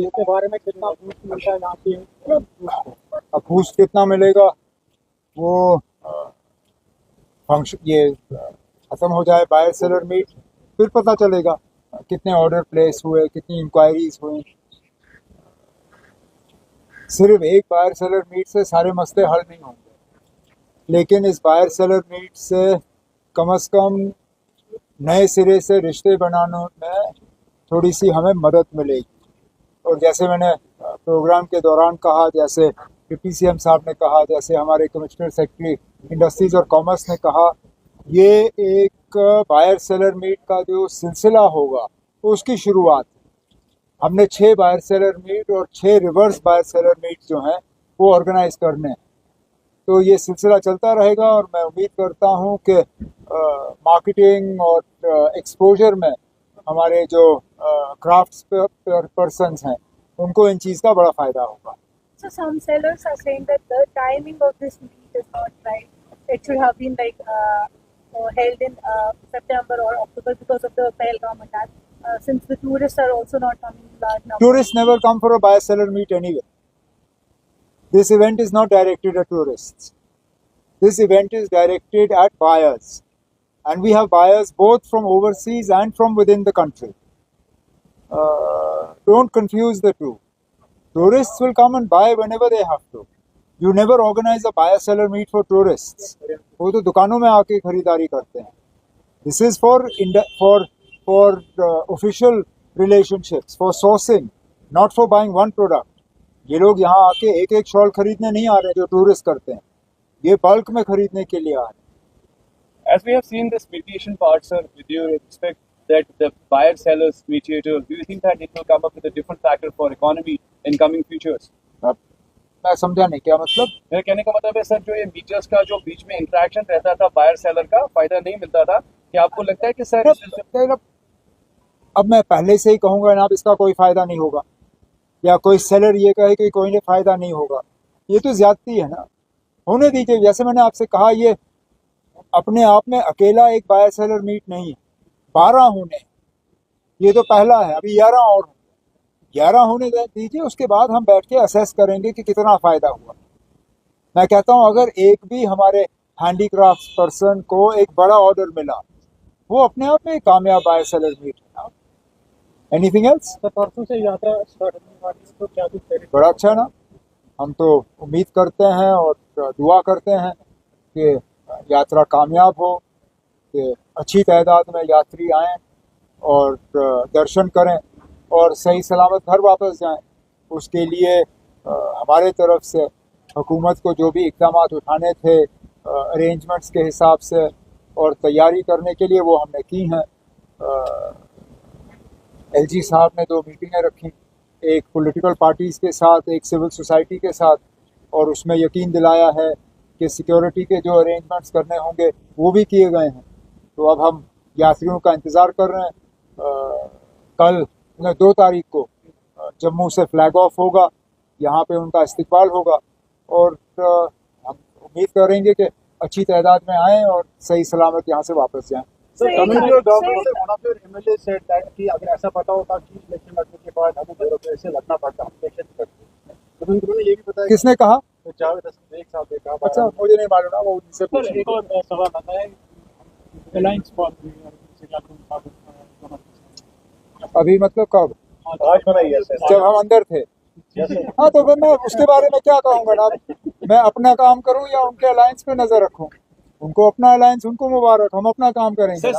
इसके बारे में कितना बूस्ट मिलता है यहाँ पे? अब बूस्ट कितना मिलेगा वो फंक्शन ये खत्म हो जाए बायर सेलर मीट, फिर पता चलेगा कितने ऑर्डर प्लेस हुए, कितनी इंक्वायरीज हुई। सिर्फ एक बायर सेलर मीट से सारे मसले हल नहीं होंगे, लेकिन इस बायर सेलर मीट से कम नए सिरे से रिश्ते बनाने में थोड़ी सी हमें मदद मिलेगी। और जैसे मैंने प्रोग्राम के दौरान कहा, जैसे PCM साहब ने कहा, जैसे हमारे कमिश्नर सेक्रेटरी इंडस्ट्रीज और कॉमर्स ने कहा, ये एक बायर सेलर मीट का जो सिलसिला होगा वो उसकी शुरुआत है। हमने 6 बायर सेलर मीट और 6 रिवर्स बायर सेलर मीट जो हैं वो ऑर्गेनाइज करने हैं। तो ये सिलसिला चलता रहेगा और मैं उम्मीद करता हूँ कि मार्केटिंग और एक्सपोजर में हमारे जो क्राफ्ट्स पर्सन्स हैं उनको इन चीज़ का बड़ा फ़ायदा होगा। So some sellers are saying that the timing of this meet is not right. It should have been held in September or October because of the Pahalgam attack. Since the tourists are also not coming in large numbers. Tourists never come for a buyer seller meet anyway. This event is not directed at tourists. This event is directed at buyers. And we have buyers both from overseas and from within the country. Don't confuse the two. Tourists will come and buy whenever they have to. You never organize a buyer seller meet for tourists. वो तो दुकानों में आके खरीदारी करते हैं. This is for official relationships, for sourcing, not for buying one product. ये लोग यहाँ आके एक एक शॉल खरीदने नहीं आ रहे जो टूरिस्ट करते हैं, ये बल्क में खरीदने के लिए आ रहे हैं. As we have seen this mediation part, sir, with your respect that the buyer-sellers mediator, do you think that it will come up with a different factor for economy in coming futures? मैं समझा नहीं क्या मतलब. मेरे कहने का मतलब है सर, जो ये मीडियर्स का जो बीच में इंटरेक्शन रहता था बायर सेलर का, फायदा नहीं मिलता था. क्या आपको लगता है कि सर अब मैं पहले से ही कहूँगा ना, अब इसका कोई फायदा नहीं होगा, या कोई सेलर ये कहे कि कोई ने फायदा नहीं होगा, ये तो ज्यादती है ना. होने दीजिए. जैसे मैंने आपसे कहा, ये अपने आप में अकेला एक बायर सेलर मीट नहीं है, 12 होने. ये तो पहला है, अभी 11 और 11 होने दीजिए. उसके बाद हम बैठ के असेस करेंगे कि कितना फायदा हुआ. मैं कहता हूँ अगर एक भी हमारे हैंडीक्राफ्ट पर्सन को एक बड़ा ऑर्डर मिला, वो अपने आप में एक कामयाब बायर सेलर मीट है. Anything else? तो परसों से यात्रा स्टार्ट होने वाली है, तो क्या कुछ बड़ा अच्छा ना. हम तो उम्मीद करते हैं और दुआ करते हैं कि यात्रा कामयाब हो, कि अच्छी तादाद में यात्री आएँ और दर्शन करें और सही सलामत घर वापस जाएं. उसके लिए हमारे तरफ से हुकूमत को जो भी इक़दाम उठाने थे अरेंजमेंट्स के हिसाब से और तैयारी करने के लिए, वो हमने की हैं. LG साहब ने 2 मीटिंगें रखी, एक पॉलिटिकल पार्टीज़ के साथ, एक सिविल सोसाइटी के साथ, और उसमें यकीन दिलाया है कि सिक्योरिटी के जो अरेंजमेंट्स करने होंगे वो भी किए गए हैं. तो अब हम यात्रियों का इंतज़ार कर रहे हैं. कल 2 तारीख को जम्मू से फ्लैग ऑफ होगा, यहाँ पे उनका इस्तकबाल होगा, और हम उम्मीद करेंगे कि अच्छी तादाद में आएँ और सही सलामत यहाँ से वापस जाएँ. MLA said that कि अगर ऐसा पता होता कि इलेक्शन लड़ने के बाद हमें ब्यूरोक्रेसी से लड़ना पड़ता, हम इलेक्शन करते. तो उन्होंने ये भी बताया. किसने कहा? तो जावेद हसन एक साल देखा. अच्छा, मुझे नहीं मालूम ना, वो उनसे पूछिए. एक और सवाल आता है, अलायंस अभी मतलब कब? आज बनाई है जब हम अंदर थे. हाँ, तो फिर मैं उसके बारे में क्या कहूँगा ना. मैं अपना काम करूँ या उनके अलायंस पे नजर रखूँ? उनको अपना अलायंस, उनको मुबारक, हम अपना काम करेंगे.